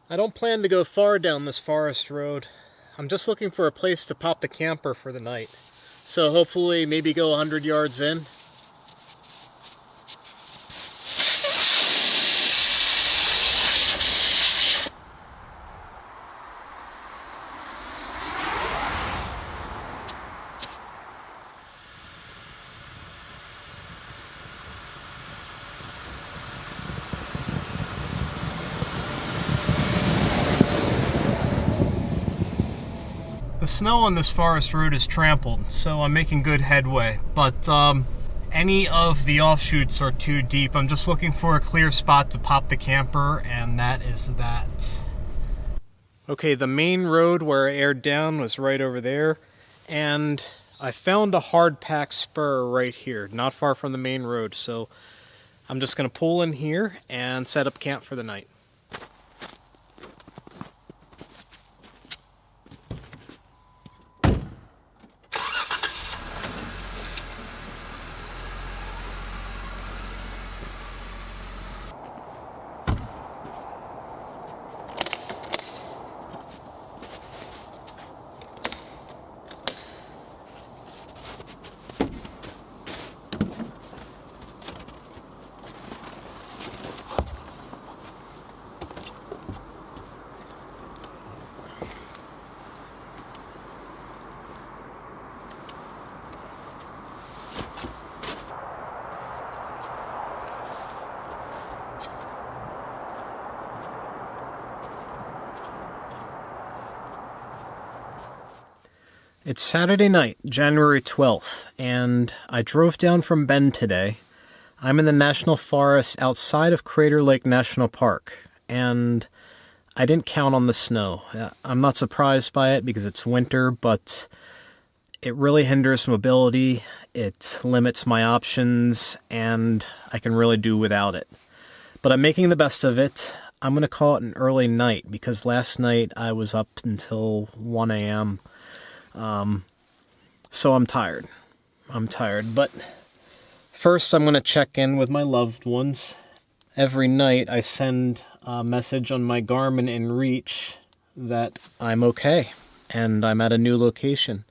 I don't plan to go far down this forest road. I'm just looking for a place to pop the camper for the night. So hopefully maybe go 100 yards in. The snow on this forest road is trampled, so I'm making good headway, but any of the offshoots are too deep. I'm just looking for a clear spot to pop the camper, and that is that. Okay, the main road where I aired down was right over there, and I found a hard pack spur right here, not far from the main road, so I'm just going to pull in here and set up camp for the night. It's Saturday night, January 12th, and I drove down from Bend today. I'm in the national forest outside of Crater Lake National Park, and I didn't count on the snow. I'm not surprised by it because it's winter, but it really hinders mobility, it limits my options, and I can really do without it. But I'm making the best of it. I'm going to call it an early night because last night I was up until 1 a.m., so I'm tired. But first I'm going to check in with my loved ones. Every night I send a message on my Garmin inReach that I'm okay and I'm at a new location.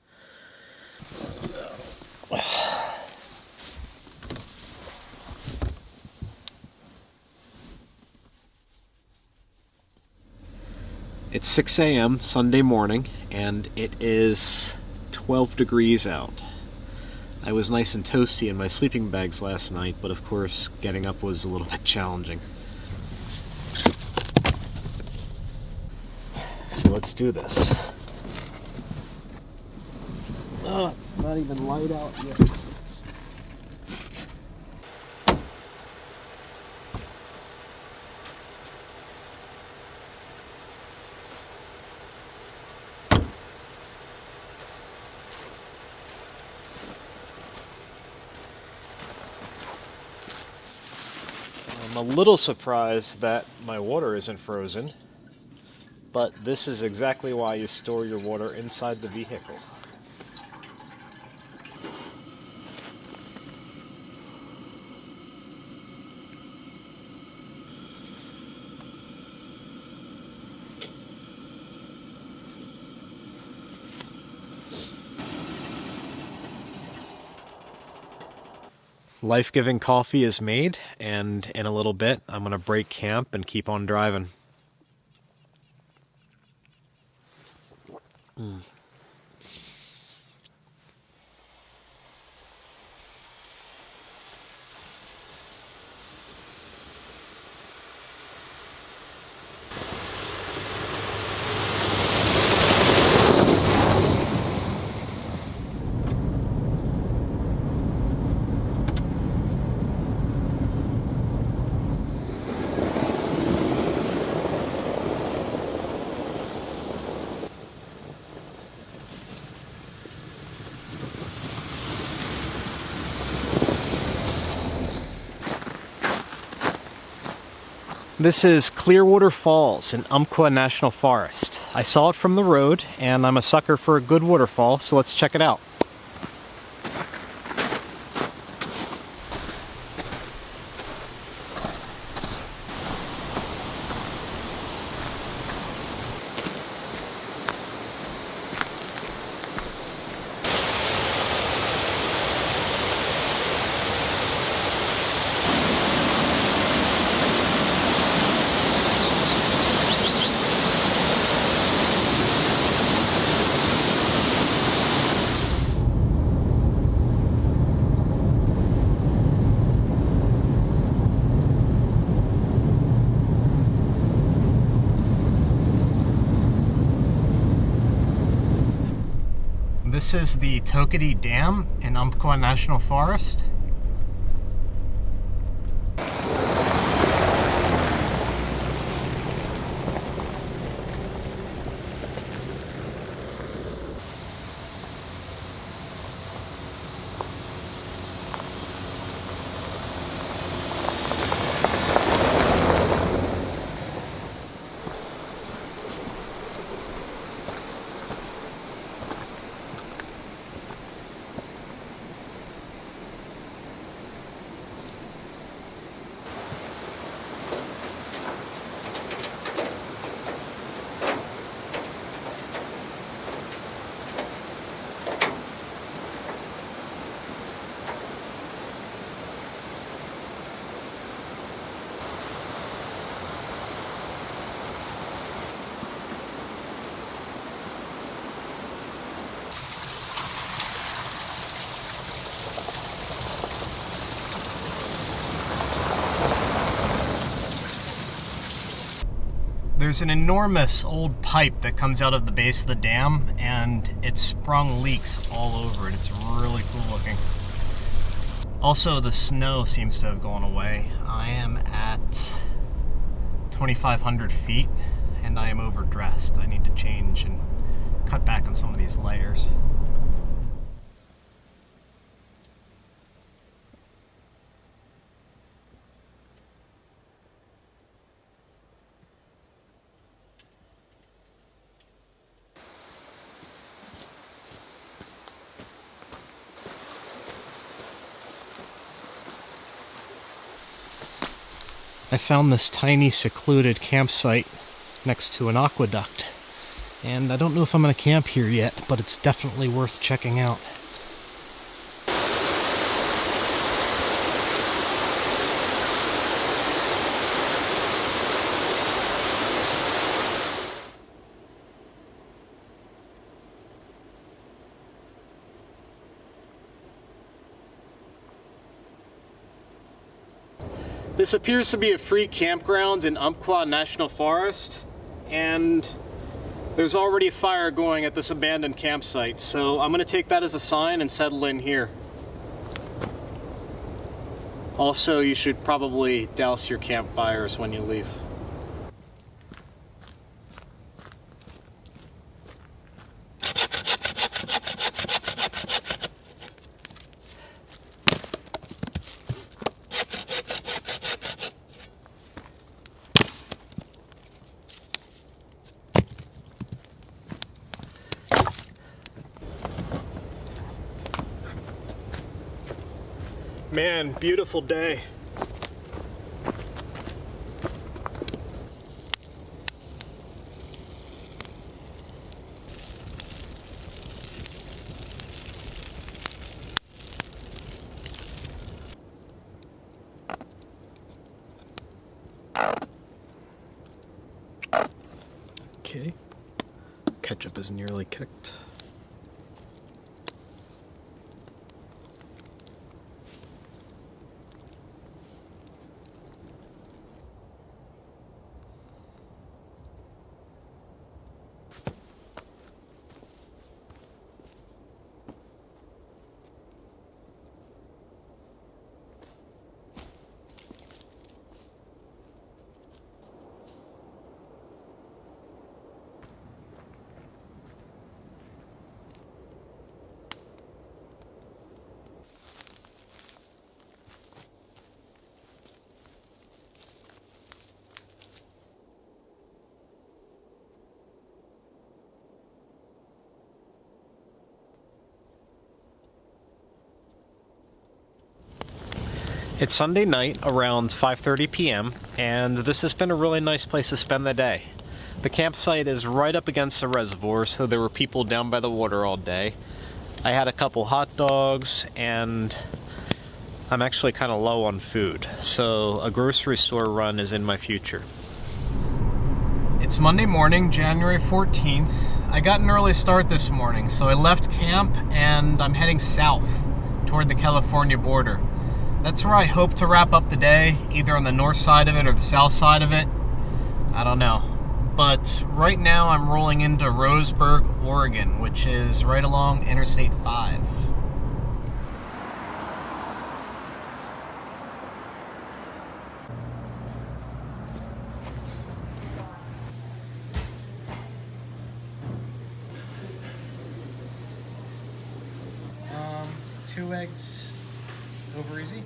It's 6 a.m. Sunday morning, and it is 12 degrees out. I was nice and toasty in my sleeping bags last night, but of course, getting up was a little bit challenging. So let's do this. Oh, it's not even light out yet. I'm a little surprised that my water isn't frozen, but this is exactly why you store your water inside the vehicle. Life-giving coffee is made, and in a little bit I'm going to break camp and keep on driving. This is Clearwater Falls in Umpqua National Forest. I saw it from the road, and I'm a sucker for a good waterfall, so let's check it out. This is the Tokadi Dam in Umpqua National Forest. There's an enormous old pipe that comes out of the base of the dam, and it's sprung leaks all over it. It's really cool looking. Also, the snow seems to have gone away. I am at 2,500 feet, and I am overdressed. I need to change and cut back on some of these layers. I found this tiny secluded campsite next to an aqueduct, and I don't know if I'm going to camp here yet, but it's definitely worth checking out. This appears to be a free campground in Umpqua National Forest, and there's already a fire going at this abandoned campsite, so I'm going to take that as a sign and settle in here. Also, you should probably douse your campfires when you leave. Man, beautiful day. Okay, ketchup is nearly cooked. It's Sunday night around 5:30 p.m. and this has been a really nice place to spend the day. The campsite is right up against the reservoir, so there were people down by the water all day. I had a couple hot dogs, and I'm actually kind of low on food, so a grocery store run is in my future. It's Monday morning, January 14th. I got an early start this morning, so I left camp and I'm heading south toward the California border. That's where I hope to wrap up the day, either on the north side of it or the south side of it. I don't know. but right now I'm rolling into Roseburg, Oregon, which is right along Interstate 5. Two eggs over easy.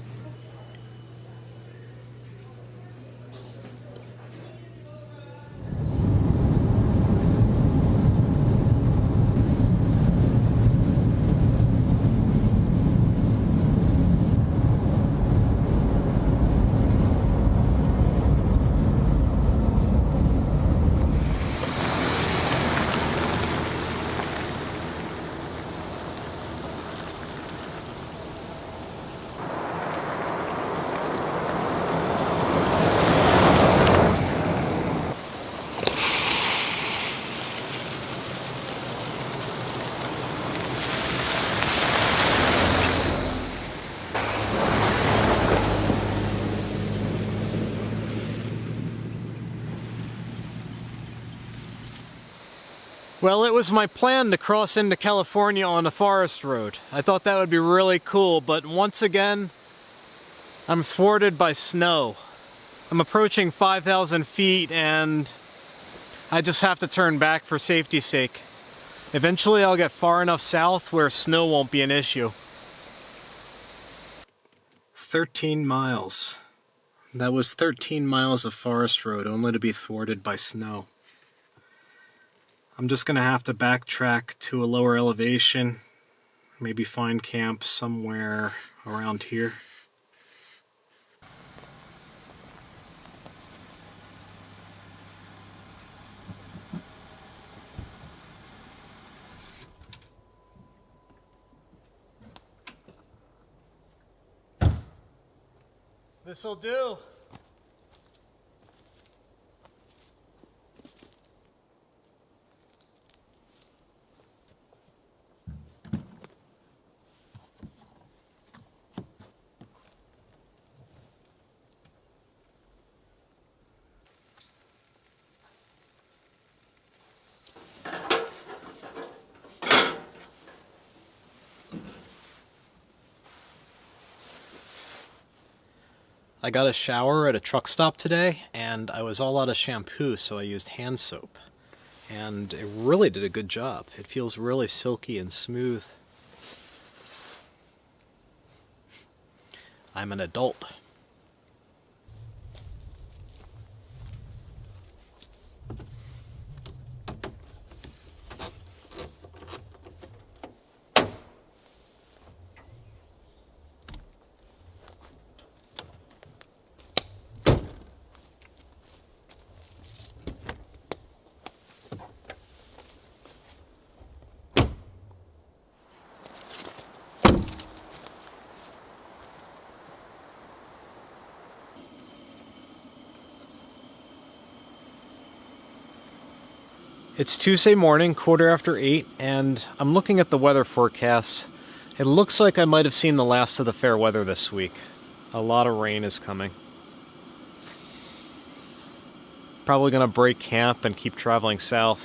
Well, it was my plan to cross into California on a forest road. I thought that would be really cool, but once again, I'm thwarted by snow. I'm approaching 5,000 feet and I just have to turn back for safety's sake. Eventually I'll get far enough south where snow won't be an issue. 13 miles. That was 13 miles of forest road only to be thwarted by snow. I'm just gonna have to backtrack to a lower elevation, maybe find camp somewhere around here. This'll do. I got a shower at a truck stop today, and I was all out of shampoo, so I used hand soap. And it really did a good job. It feels really silky and smooth. I'm an adult. It's Tuesday morning, 8:15, and I'm looking at the weather forecast. It looks like I might have seen the last of the fair weather this week. A lot of rain is coming. Probably gonna break camp and keep traveling south.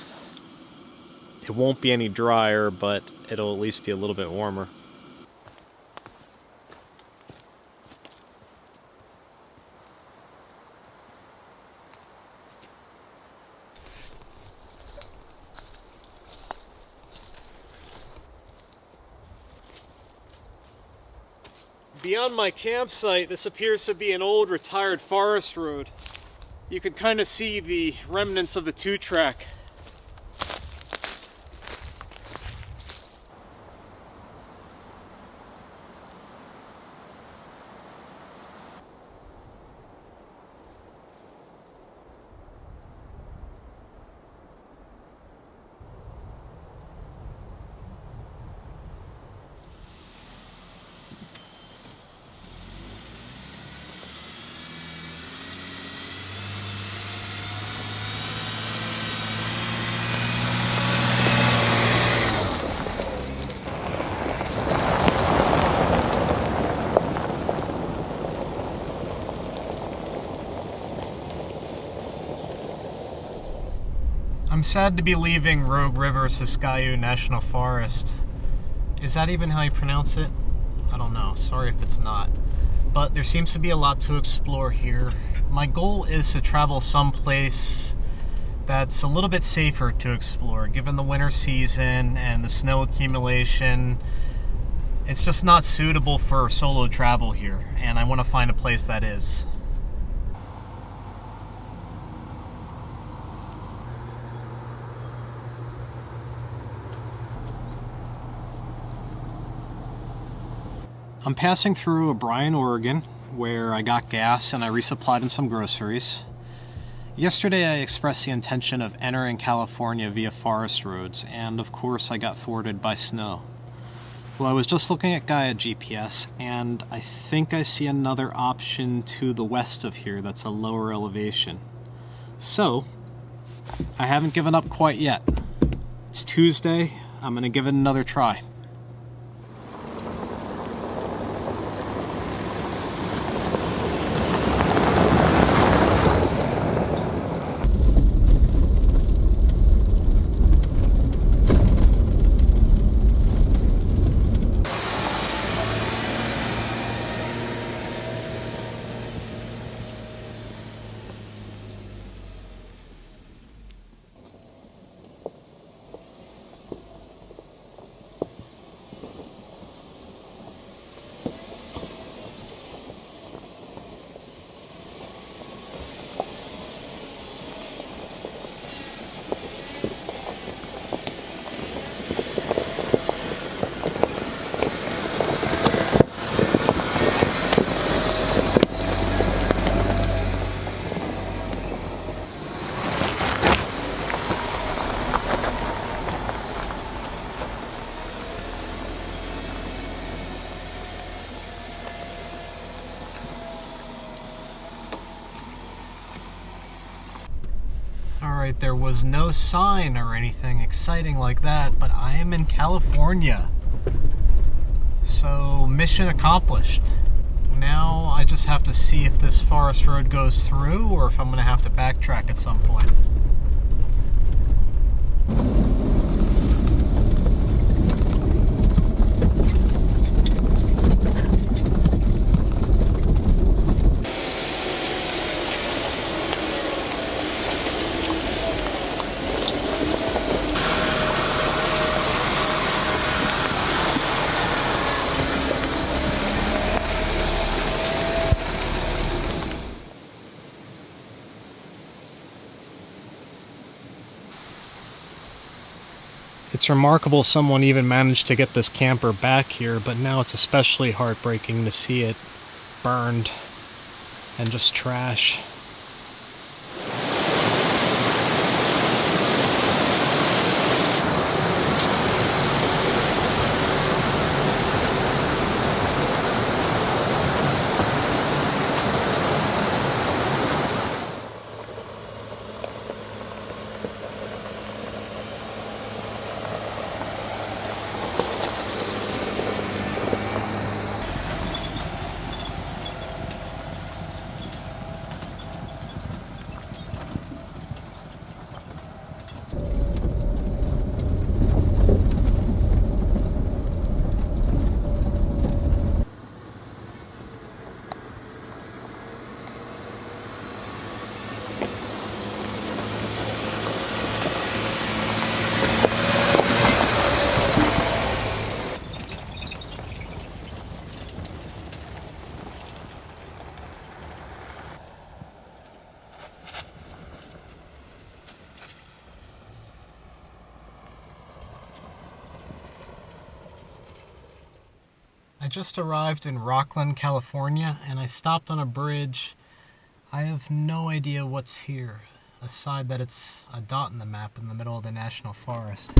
It won't be any drier, but it'll at least be a little bit warmer. Beyond my campsite, this appears to be an old retired forest road. You can kind of see the remnants of the two-track. sad to be leaving Rogue River Siskiyou National Forest. Is that even how you pronounce it? I don't know. Sorry if it's not. But there seems to be a lot to explore here. My goal is to travel someplace that's a little bit safer to explore, given the winter season and the snow accumulation. It's just not suitable for solo travel here, and I want to find a place that is. I'm passing through O'Brien, Oregon, where I got gas and I resupplied in some groceries. Yesterday I expressed the intention of entering California via forest roads, and of course I got thwarted by snow. Well, I was just looking at Gaia GPS, and I think I see another option to the west of here that's a lower elevation. So, I haven't given up quite yet. It's Tuesday, I'm gonna give it another try. Alright, there was no sign or anything exciting like that, but I am in California. So, mission accomplished. Now I just have to see if this forest road goes through or if I'm going to have to backtrack at some point. It's remarkable someone even managed to get this camper back here, but now it's especially heartbreaking to see it burned and just trash. I just arrived in Rockland, California, and I stopped on a bridge. I have no idea what's here, aside that it's a dot in the map in the middle of the national forest.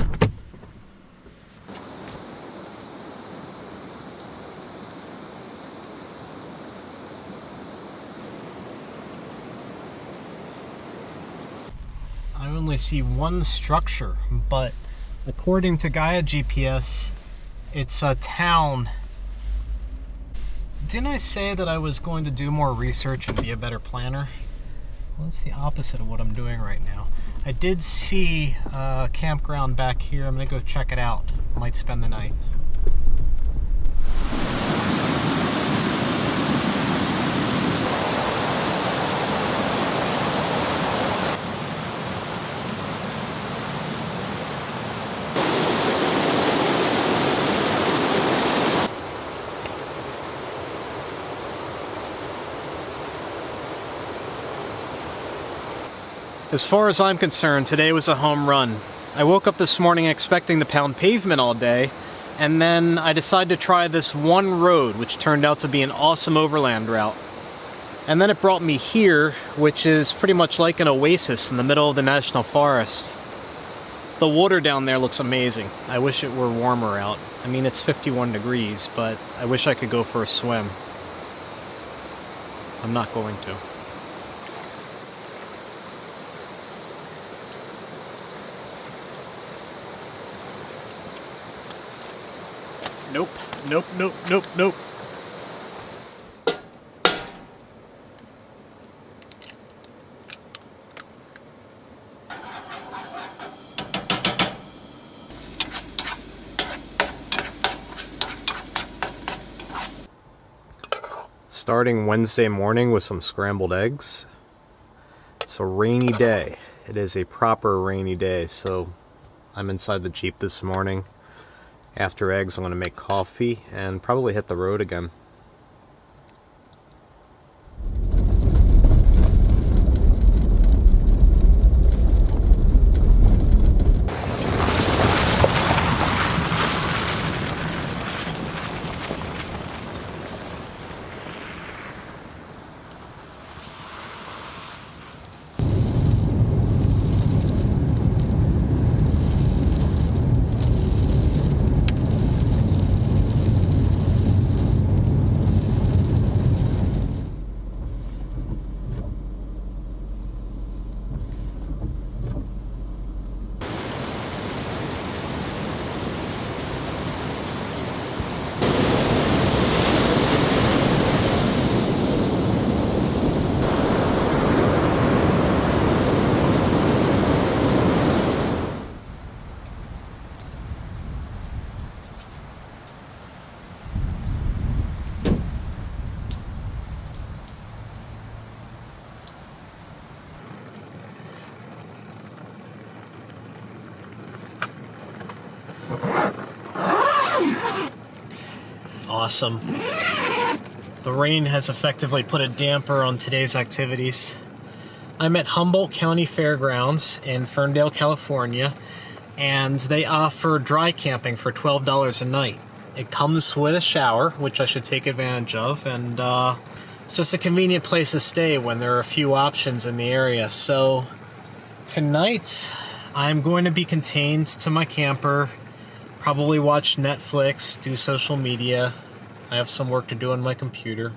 I only see one structure, but according to Gaia GPS, it's a town. Didn't I say that I was going to do more research and be a better planner? Well, it's the opposite of what I'm doing right now. I did see a campground back here. I'm gonna go check it out. Might spend the night. As far as I'm concerned, today was a home run. I woke up this morning expecting to pound pavement all day, and then I decided to try this one road, which turned out to be an awesome overland route. And then it brought me here, which is pretty much like an oasis in the middle of the national forest. The water down there looks amazing. I wish it were warmer out. I mean, it's 51 degrees, but I wish I could go for a swim. I'm not going to. Nope, nope, nope, nope, nope. Starting Wednesday morning with some scrambled eggs. It's a rainy day. It is a proper rainy day, so I'm inside the Jeep this morning. After eggs, I'm going to make coffee and probably hit the road again. Awesome. The rain has effectively put a damper on today's activities. I'm at Humboldt County Fairgrounds in Ferndale, California, and they offer dry camping for $12 a night. It comes with a shower, which I should take advantage of, and it's just a convenient place to stay when there are a few options in the area. So tonight, I'm going to be contained to my camper, probably watch Netflix, do social media. I have some work to do on my computer.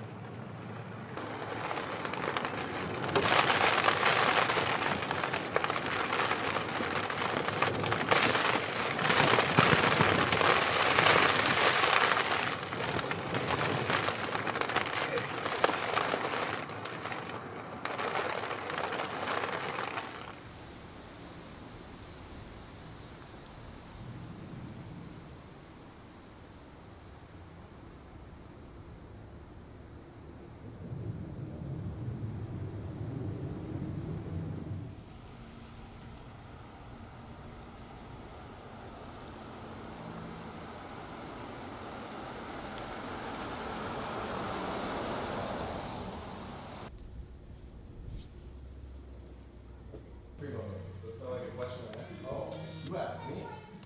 That's not like a question I asked. Oh, you asked me.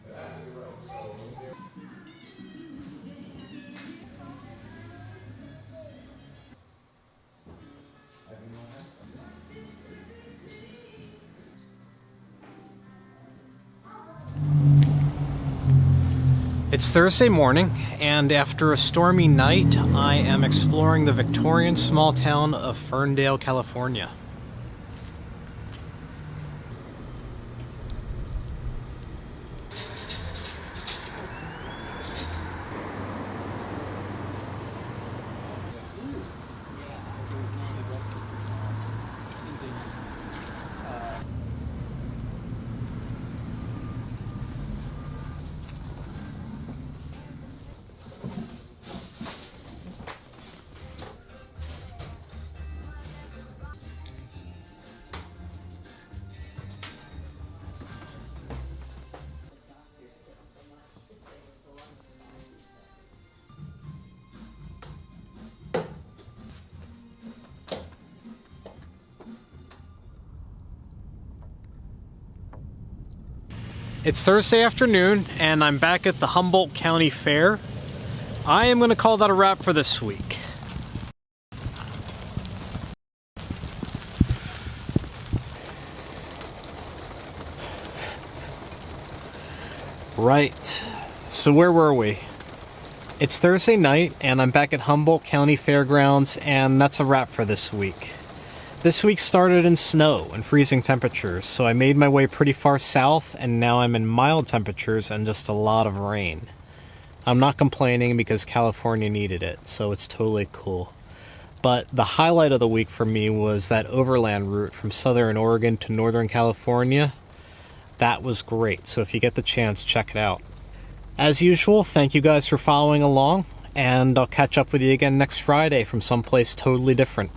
Yeah, you're right. So, I do not have It's Thursday morning, and after a stormy night, I am exploring the Victorian small town of Ferndale, California. It's Thursday afternoon, and I'm back at the Humboldt County Fair. I am going to call that a wrap for this week. Right, so where were we? It's Thursday night, and I'm back at Humboldt County Fairgrounds, and that's a wrap for this week. This week started in snow and freezing temperatures, so I made my way pretty far south, and now I'm in mild temperatures and just a lot of rain. I'm not complaining because California needed it, so it's totally cool. But the highlight of the week for me was that overland route from southern Oregon to northern California. That was great, so if you get the chance, check it out. As usual, thank you guys for following along, and I'll catch up with you again next Friday from someplace totally different.